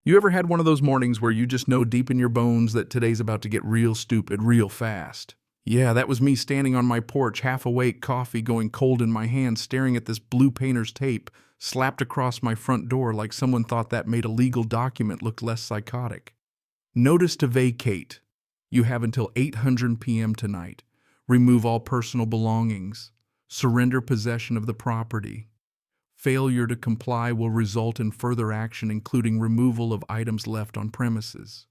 You ever had one of those mornings where you just know deep in your bones that today's about to get real stupid real fast? Yeah, that was me standing on my porch, half awake, coffee going cold in my hand, staring at this blue painter's tape slapped across my front door like someone thought that made a legal document look less psychotic. Notice to vacate. You have until 8:00 p.m. tonight. Remove all personal belongings. Surrender possession of the property. Failure to comply will result in further action, including removal of items left on premises.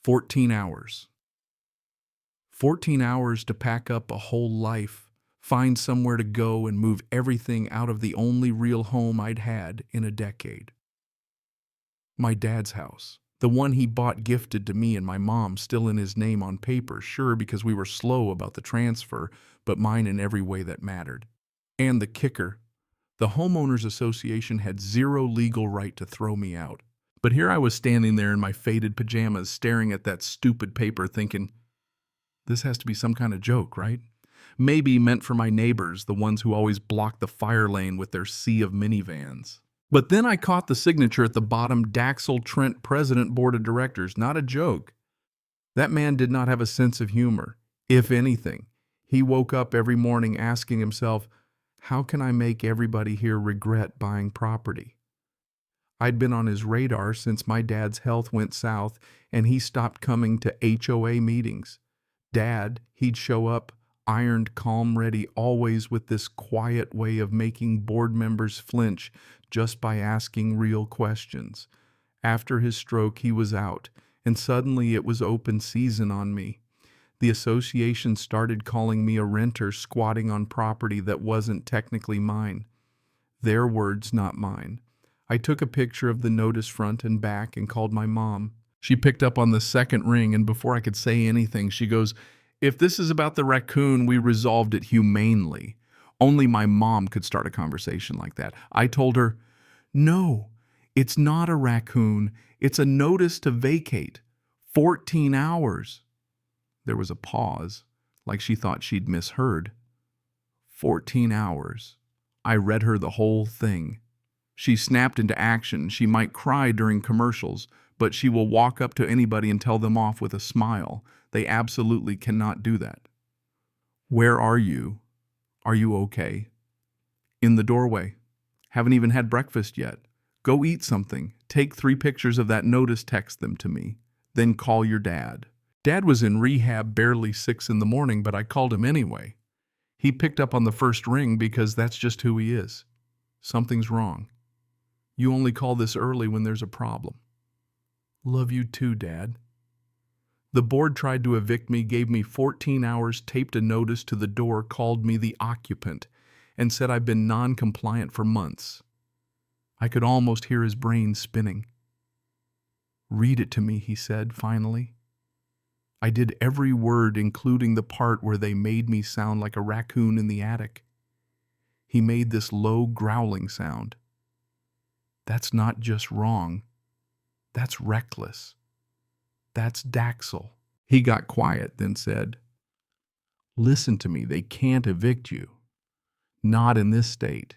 14 hours. 14 hours to pack up a whole life, find somewhere to go, and move everything out of the only real home I'd had in a decade. My dad's house. The one he bought gifted to me and my mom, still in his name on paper, sure, because we were slow about the transfer, but mine in every way that mattered. And the kicker, the homeowners association had zero legal right to throw me out. But here I was standing there in my faded pajamas staring at that stupid paper thinking, this has to be some kind of joke, right? Maybe meant for my neighbors, the ones who always block the fire lane with their sea of minivans. But then I caught the signature at the bottom, Daxel Trent, President, Board of Directors. Not a joke. That man did not have a sense of humor. If anything, he woke up every morning asking himself, how can I make everybody here regret buying property? I'd been on his radar since my dad's health went south and he stopped coming to HOA meetings. Dad, he'd show up, ironed, calm, ready, always with this quiet way of making board members flinch just by asking real questions. After his stroke, he was out, and suddenly it was open season on me. The association started calling me a renter squatting on property that wasn't technically mine. Their words, not mine. I took a picture of the notice front and back and called my mom. She picked up on the second ring, and before I could say anything, she goes, if this is about the raccoon, we resolved it humanely. Only my mom could start a conversation like that. I told her, no, it's not a raccoon. It's a notice to vacate. 14 hours. There was a pause, like she thought she'd misheard. 14 hours. I read her the whole thing. She snapped into action. She might cry during commercials, but she will walk up to anybody and tell them off with a smile. They absolutely cannot do that. Where are you? Are you okay? In the doorway. Haven't even had breakfast yet. Go eat something. Take 3 pictures of that notice, text them to me. Then call your dad. Dad was in rehab barely 6 in the morning, but I called him anyway. He picked up on the first ring because that's just who he is. Something's wrong. You only call this early when there's a problem. Love you too, Dad. The board tried to evict me, gave me 14 hours, taped a notice to the door, called me the occupant, and said I've been non-compliant for months. I could almost hear his brain spinning. Read it to me, he said, finally. I did every word, including the part where they made me sound like a raccoon in the attic. He made this low, growling sound. That's not just wrong. That's reckless. That's Daxel. He got quiet, then said, listen to me, they can't evict you. Not in this state.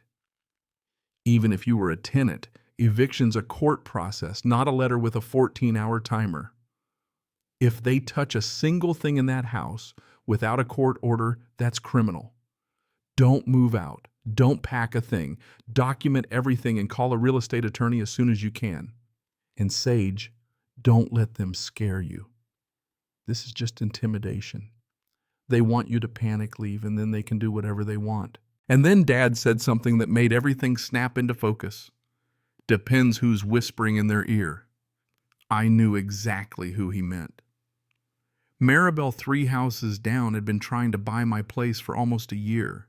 Even if you were a tenant, eviction's a court process, not a letter with a 14-hour timer. If they touch a single thing in that house without a court order, that's criminal. Don't move out. Don't pack a thing. Document everything and call a real estate attorney as soon as you can. And Sage, don't let them scare you. This is just intimidation. They want you to panic leave and then they can do whatever they want. And then Dad said something that made everything snap into focus. Depends who's whispering in their ear. I knew exactly who he meant. Maribel, 3 houses down, had been trying to buy my place for almost a year.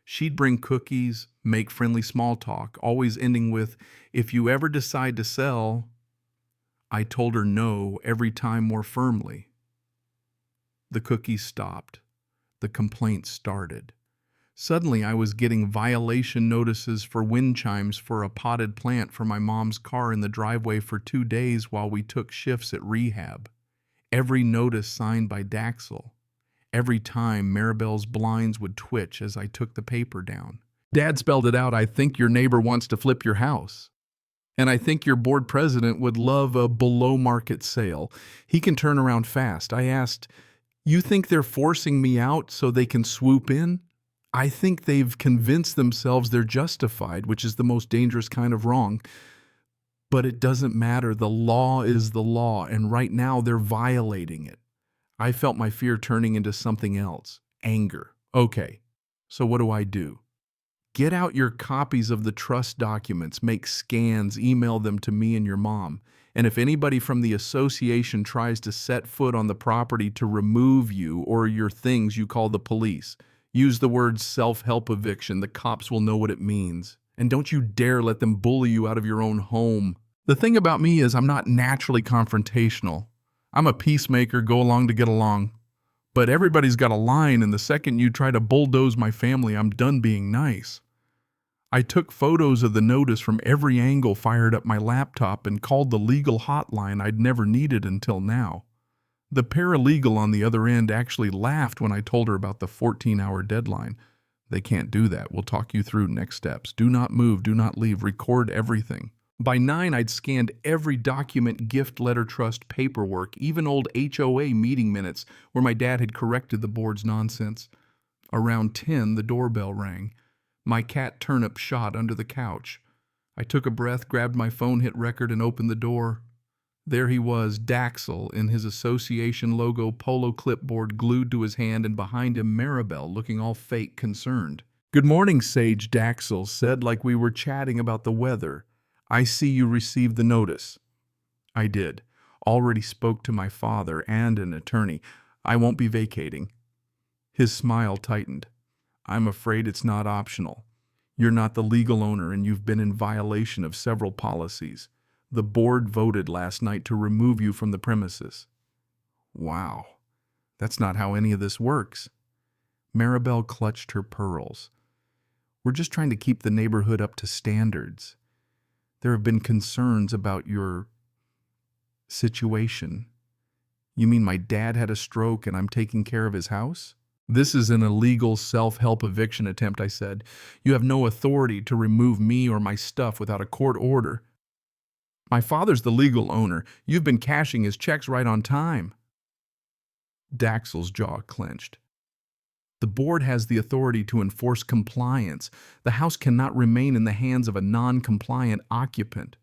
She'd bring cookies, make friendly small talk, always ending with, if you ever decide to sell. I told her no every time more firmly. The cookies stopped. The complaints started. Suddenly I was getting violation notices for wind chimes for a potted plant for my mom's car in the driveway for 2 days while we took shifts at rehab. Every notice signed by Daxel. Every time Maribel's blinds would twitch as I took the paper down. Dad spelled it out, I think your neighbor wants to flip your house. And I think your board president would love a below-market sale. He can turn around fast. I asked, you think they're forcing me out so they can swoop in? I think they've convinced themselves they're justified, which is the most dangerous kind of wrong. But it doesn't matter. The law is the law, and right now they're violating it. I felt my fear turning into something else. Anger. Okay, so what do? Get out your copies of the trust documents, make scans, email them to me and your mom. And if anybody from the association tries to set foot on the property to remove you or your things, you call the police. Use the word self-help eviction. The cops will know what it means. And don't you dare let them bully you out of your own home. The thing about me is I'm not naturally confrontational. I'm a peacemaker, go along to get along. But everybody's got a line, and the second you try to bulldoze my family, I'm done being nice. I took photos of the notice from every angle, fired up my laptop, and called the legal hotline I'd never needed until now. The paralegal on the other end actually laughed when I told her about the 14-hour deadline. They can't do that. We'll talk you through next steps. Do not move, do not leave, record everything. By 9, I'd scanned every document, gift letter, trust, paperwork, even old HOA meeting minutes where my dad had corrected the board's nonsense. Around 10, the doorbell rang. My cat Turnip shot under the couch. I took a breath, grabbed my phone, hit record, and opened the door. There he was, Daxel, in his association logo polo clipboard glued to his hand, and behind him Maribel, looking all fake concerned. "Good morning, Sage," Daxel said, like we were chatting about the weather. "I see you received the notice." I did. Already spoke to my father and an attorney. I won't be vacating. His smile tightened. "I'm afraid it's not optional. You're not the legal owner, and you've been in violation of several policies. The board voted last night to remove you from the premises." Wow, that's not how any of this works. Maribel clutched her pearls. "We're just trying to keep the neighborhood up to standards. There have been concerns about your situation." "You mean my dad had a stroke and I'm taking care of his house?" "This is an illegal self-help eviction attempt," I said. "You have no authority to remove me or my stuff without a court order. My father's the legal owner. You've been cashing his checks right on time." Daxel's jaw clenched. "The board has the authority to enforce compliance. The house cannot remain in the hands of a non-compliant occupant."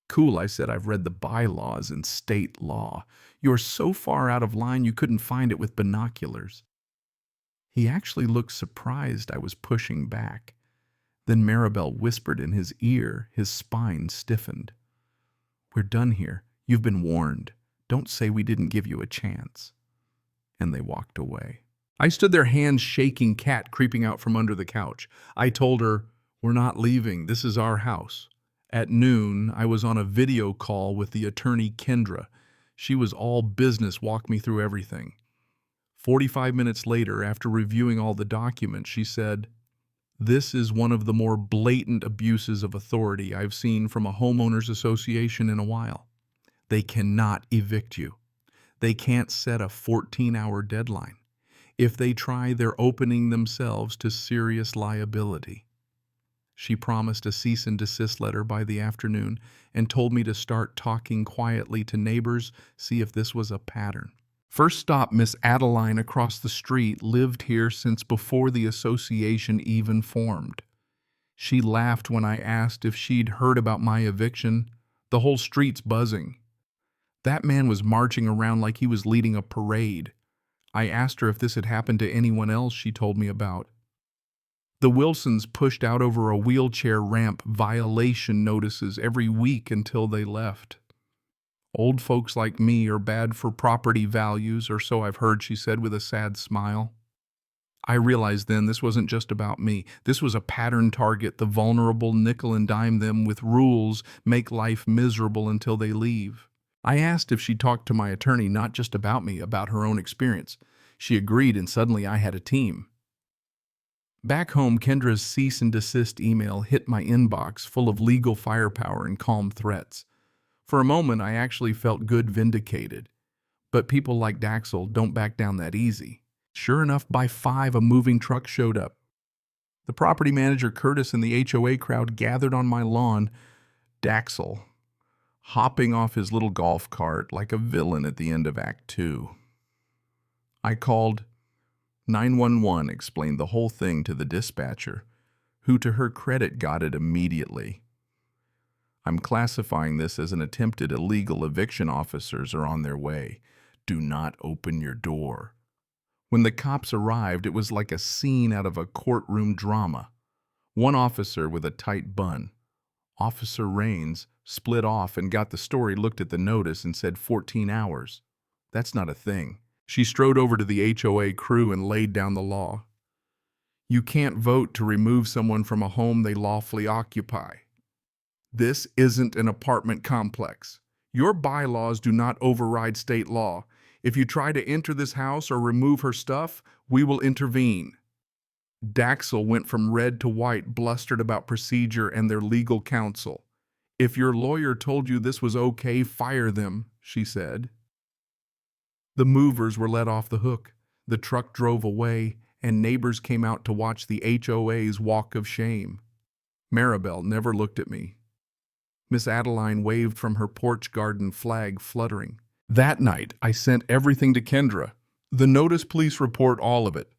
"Cool," I said. "I've read the bylaws and state law. You're so far out of line you couldn't find it with binoculars." He actually looked surprised I was pushing back. Then Maribel whispered in his ear. His spine stiffened. "We're done here. You've been warned. Don't say we didn't give you a chance." And they walked away. I stood there, hands shaking, cat creeping out from under the couch. I told her, "We're not leaving. This is our house." At noon, I was on a video call with the attorney Kendra. She was all business, walked me through everything. 45 minutes later, after reviewing all the documents, she said, "This is one of the more blatant abuses of authority I've seen from a homeowners association in a while. They cannot evict you. They can't set a 14-hour deadline. If they try, they're opening themselves to serious liability." She promised a cease and desist letter by the afternoon and told me to start talking quietly to neighbors, see if this was a pattern. First stop, Miss Adeline across the street lived here since before the association even formed. She laughed when I asked if she'd heard about my eviction. The whole street's buzzing. That man was marching around like he was leading a parade. I asked her if this had happened to anyone else she told me about. The Wilsons pushed out over a wheelchair ramp violation notices every week until they left. "Old folks like me are bad for property values, or so I've heard," she said with a sad smile. I realized then this wasn't just about me. This was a pattern target. The vulnerable nickel and dime them with rules, make life miserable until they leave. I asked if she talked to my attorney, not just about me, about her own experience. She agreed, and suddenly I had a team. Back home, Kendra's cease and desist email hit my inbox, full of legal firepower and calm threats. For a moment, I actually felt good, vindicated. But people like Daxel don't back down that easy. Sure enough, by 5, a moving truck showed up. The property manager, Curtis, and the HOA crowd gathered on my lawn. Daxel, hopping off his little golf cart like a villain at the end of Act 2. I called 911, explained the whole thing to the dispatcher, who to her credit got it immediately. I'm classifying this as an attempted illegal eviction. Officers are on their way. Do not open your door. When the cops arrived, it was like a scene out of a courtroom drama. One officer with a tight bun, Officer Rains, split off and got the story, looked at the notice and said 14 hours. That's not a thing. She strode over to the HOA crew and laid down the law. You can't vote to remove someone from a home they lawfully occupy. This isn't an apartment complex. Your bylaws do not override state law. If you try to enter this house or remove her stuff, we will intervene. Daxel went from red to white, blustered about procedure and their legal counsel. If your lawyer told you this was okay, fire them, she said. The movers were let off the hook. The truck drove away, and neighbors came out to watch the HOA's walk of shame. Maribel never looked at me. Miss Adeline waved from her porch garden, flag fluttering. That night, I sent everything to Kendra. The notice, police report, all of it.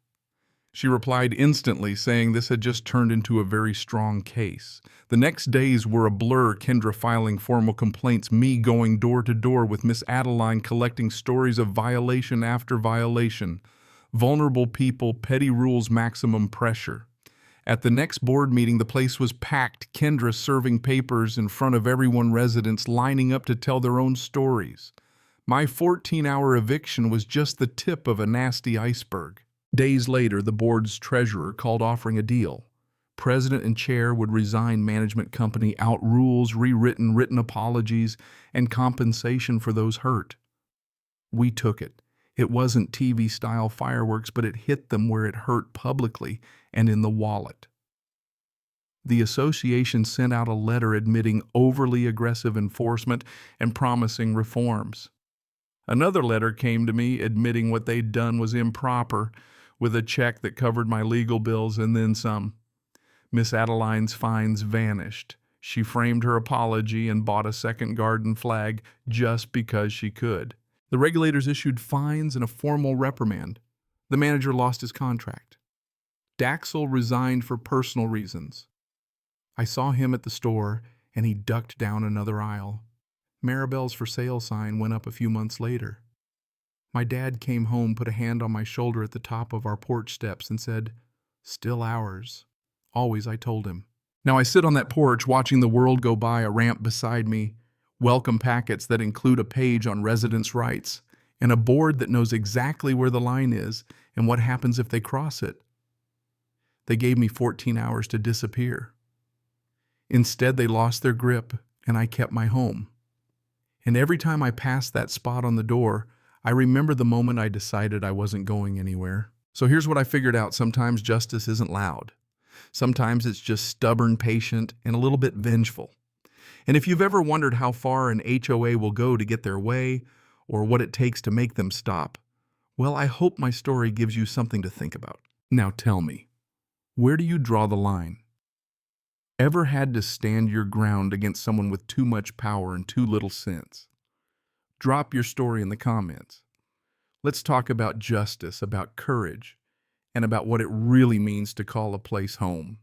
She replied instantly, saying this had just turned into a very strong case. The next days were a blur, Kendra filing formal complaints, me going door to door with Miss Adeline collecting stories of violation after violation. Vulnerable people, petty rules, maximum pressure. At the next board meeting, the place was packed, Kendra serving papers in front of everyone, residents lining up to tell their own stories. My 14-hour eviction was just the tip of a nasty iceberg. Days later, the board's treasurer called offering a deal. President and chair would resign, management company out, rules rewritten, written apologies, and compensation for those hurt. We took it. It wasn't TV-style fireworks, but it hit them where it hurt, publicly and in the wallet. The association sent out a letter admitting overly aggressive enforcement and promising reforms. Another letter came to me admitting what they'd done was improper, with a check that covered my legal bills and then some. Miss Adeline's fines vanished. She framed her apology and bought a second garden flag just because she could. The regulators issued fines and a formal reprimand. The manager lost his contract. Daxel resigned for personal reasons. I saw him at the store, and he ducked down another aisle. Maribel's for sale sign went up a few months later. My dad came home, put a hand on my shoulder at the top of our porch steps and said, "Still ours." Always, I told him. Now I sit on that porch watching the world go by, a ramp beside me, welcome packets that include a page on residents' rights, and a board that knows exactly where the line is and what happens if they cross it. They gave me 14 hours to disappear. Instead, they lost their grip, and I kept my home. And every time I passed that spot on the door, I remember the moment I decided I wasn't going anywhere. So here's what I figured out. Sometimes justice isn't loud. Sometimes it's just stubborn, patient, and a little bit vengeful. And if you've ever wondered how far an HOA will go to get their way, or what it takes to make them stop, well, I hope my story gives you something to think about. Now tell me, where do you draw the line? Ever had to stand your ground against someone with too much power and too little sense? Drop your story in the comments. Let's talk about justice, about courage, and about what it really means to call a place home.